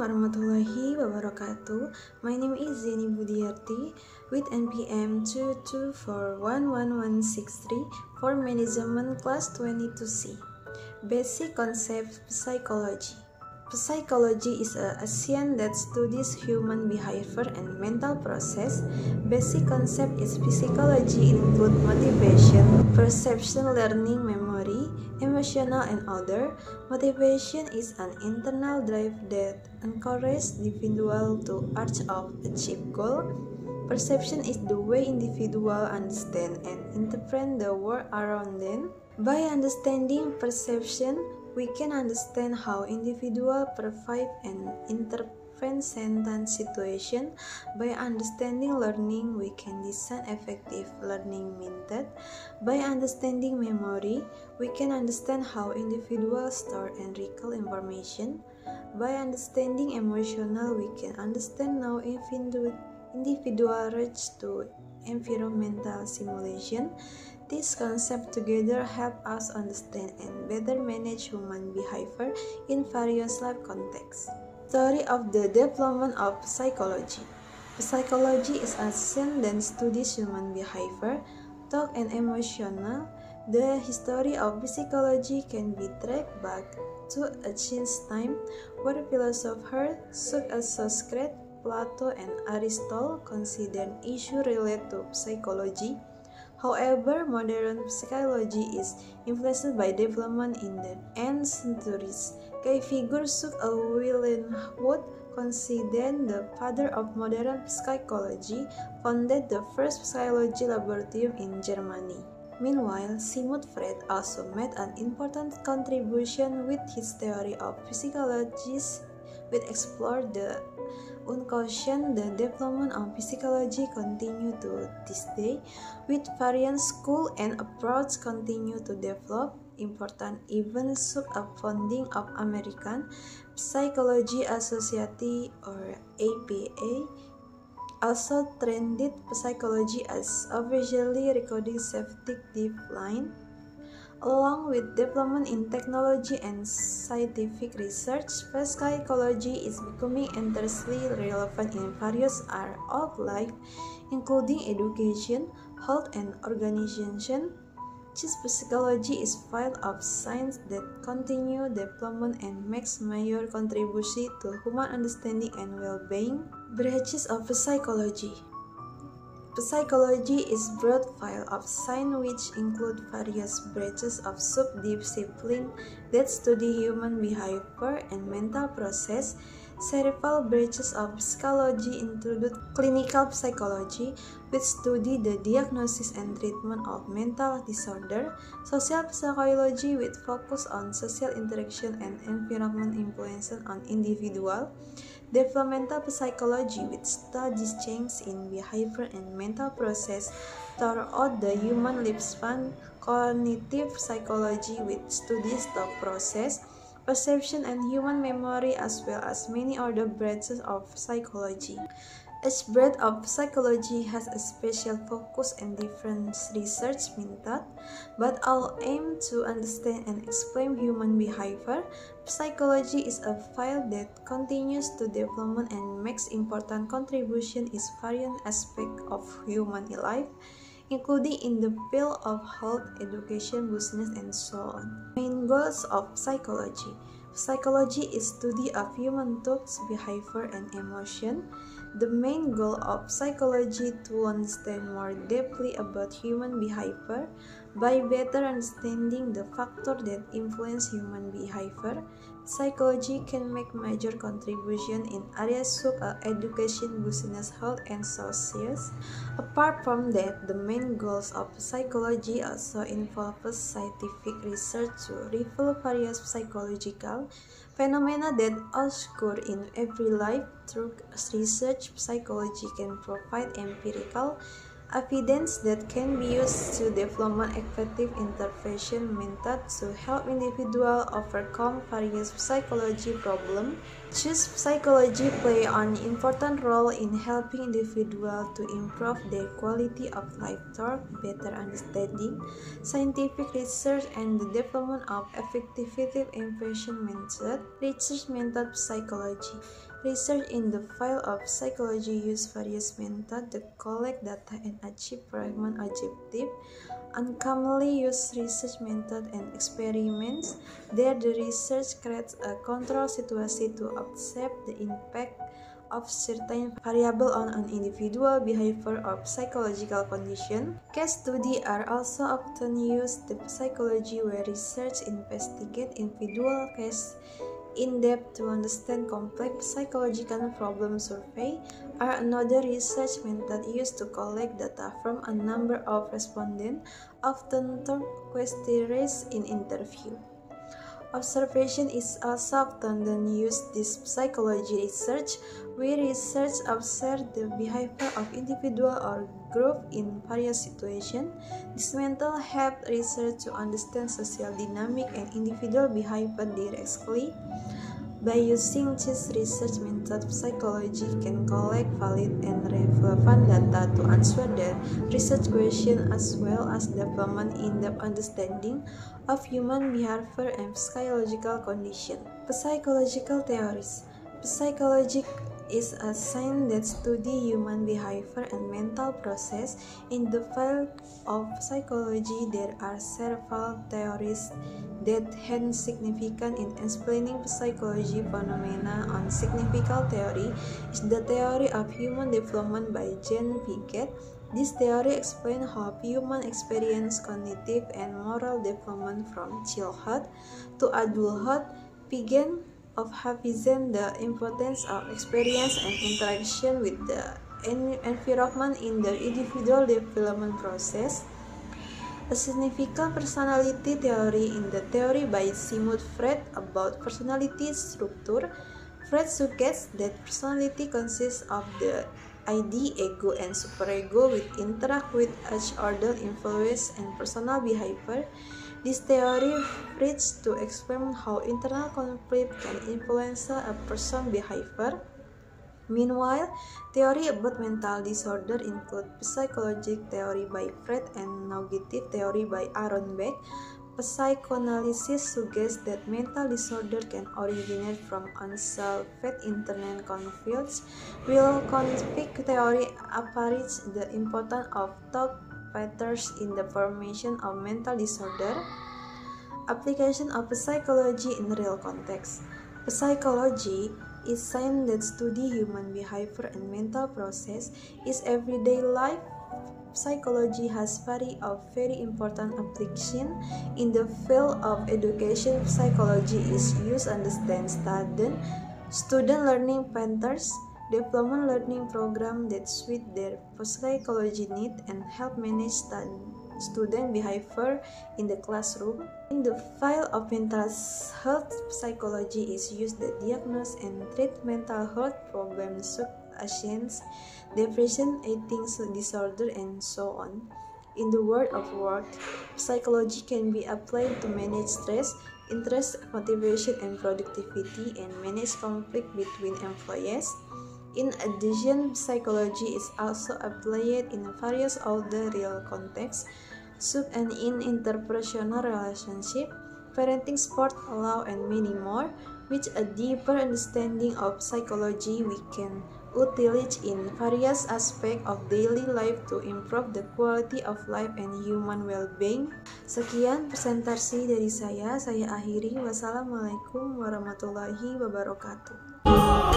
warahmatullahi wabarakatuh. My name is Zeni Budiarti with NPM 2241163 for Management Class 22C. Basic Concept Psychology. Psychology is a science that studies human behavior and mental process. Basic concept is psychology include motivation, perception, learning, memory, emotional, and other. Motivation is an internal drive that encourages individual to achieve goal. Perception is the way individuals understand and interpret the world around them. By understanding perception, we can understand how individuals perceive and interpret certain situations. By understanding learning, we can design effective learning methods. By understanding memory, we can understand how individuals store and recall information. By understanding emotional, we can understand how individuals reach to environmental simulation. These concepts together help us understand and better manage human behavior in various life contexts. Story of the development of psychology. Psychology is a science that studies human behavior, thought, and emotional. The history of psychology can be tracked back to ancient time, where philosophers such as Socrates, Plato, and Aristotle considered issues related to psychology. However, modern psychology is influenced by development in the end centuries. Key figures such as Wilhelm Wundt, considered the father of modern psychology, founded the first psychology laboratory in Germany. Meanwhile, Sigmund Freud also made an important contribution with his theory of psychology, which explored the unconscious. The development of psychology continues to this day, with various schools and approaches continue to develop. Important events such as founding of American Psychology Association or APA also trended psychology as officially recording scientific decline. Along with development in technology and scientific research, psychology is becoming endlessly relevant in various areas of life, including education, health, and organization. Psychology is a field of science that continues development and makes major contributions to human understanding and well-being. Branches of psychology. Psychology is a broad field of science which includes various branches of subdisciplines that study human behavior and mental process. Several branches of psychology include clinical psychology, which study the diagnosis and treatment of mental disorder, social psychology, with focus on social interaction and environment influence on individuals, developmental psychology, which studies change in behavior and mental process throughout the human lifespan, cognitive psychology, which studies thought process, perception, and human memory, as well as many other branches of psychology. Each branch of psychology has a special focus and different research methods, but all aim to understand and explain human behavior. Psychology is a field that continues to develop and makes important contributions in various aspects of human life, including in the field of health, education, business, and so on. Main goals of psychology. Psychology is study of human thoughts, behavior, and emotion. The main goal of psychology to understand more deeply about human behavior. By better understanding the factors that influence human behavior, psychology can make major contributions in areas such as education, business, health, and social. Apart from that, the main goals of psychology also involve scientific research to reveal various psychological phenomena that occur in everyday life. Through research, psychology can provide empirical evidence that can be used to develop effective intervention methods to help individuals overcome various psychology problems. Thus, psychology plays an important role in helping individuals to improve their quality of life through better understanding, scientific research, and the development of effective intervention methods. Research method psychology. Research in the field of psychology use various methods to collect data and achieve pragmatic objective. Uncommonly used research methods and experiments. There, the research creates a control situation to observe the impact of certain variable on an individual behavior or psychological condition. Case studies are also often used in psychology where research investigates individual cases in depth to understand complex psychological problems. Survey are another research method used to collect data from a number of respondents, often termed questionnaires in interview. Observation is also often used in psychology research, where research observes the behavior of individual or group in various situations. This method helps research to understand social dynamic and individual behavior directly. By using these research methods, psychology can collect valid and relevant data to answer the research question as well as development in-depth understanding of human behavior and psychological conditions. Psychological theories. Psychology is a science that studies human behavior and mental process. In the field of psychology, there are several theories that have significance in explaining psychology phenomena. On significant theory is the theory of human development by Jean Piaget. This theory explains how humans experience cognitive and moral development from childhood to adulthood. Piaget emphasizes the importance of experience and interaction with the environment in the individual development process. A significant personality theory in the theory by Sigmund Freud about personality structure. Freud suggests that personality consists of the id, ego, and superego, which interact with each other, influence, and personal behavior. This theory tries to explain how internal conflict can influence a person's behavior. Meanwhile, theory about mental disorder include psychological theory by Freud and cognitive theory by Aaron Beck. Psychoanalysis suggests that mental disorder can originate from unsolved internal conflicts, while conflict theory appreciates the importance of thought patterns in the formation of mental disorder. Application of psychology in real context. Psychology is science that studies human behavior and mental process in everyday life. Psychology has very important application in the field of education. Psychology is used to understand student learning patterns, development learning programs that suit their psychology needs, and help manage student behavior in the classroom. In the field of mental health, psychology is used to diagnose and treat mental health problems such as anxiety, depression, eating disorder, and so on. In the world of work, psychology can be applied to manage stress, interest, motivation, and productivity, and manage conflict between employees. In addition, psychology is also applied in various other real contexts, such as in interpersonal relationships, parenting, sport, law, and many more. With a deeper understanding of psychology, we can utilize in various aspects of daily life to improve the quality of life and human well-being. Sekian presentasi dari saya akhiri. Wassalamualaikum warahmatullahi wabarakatuh.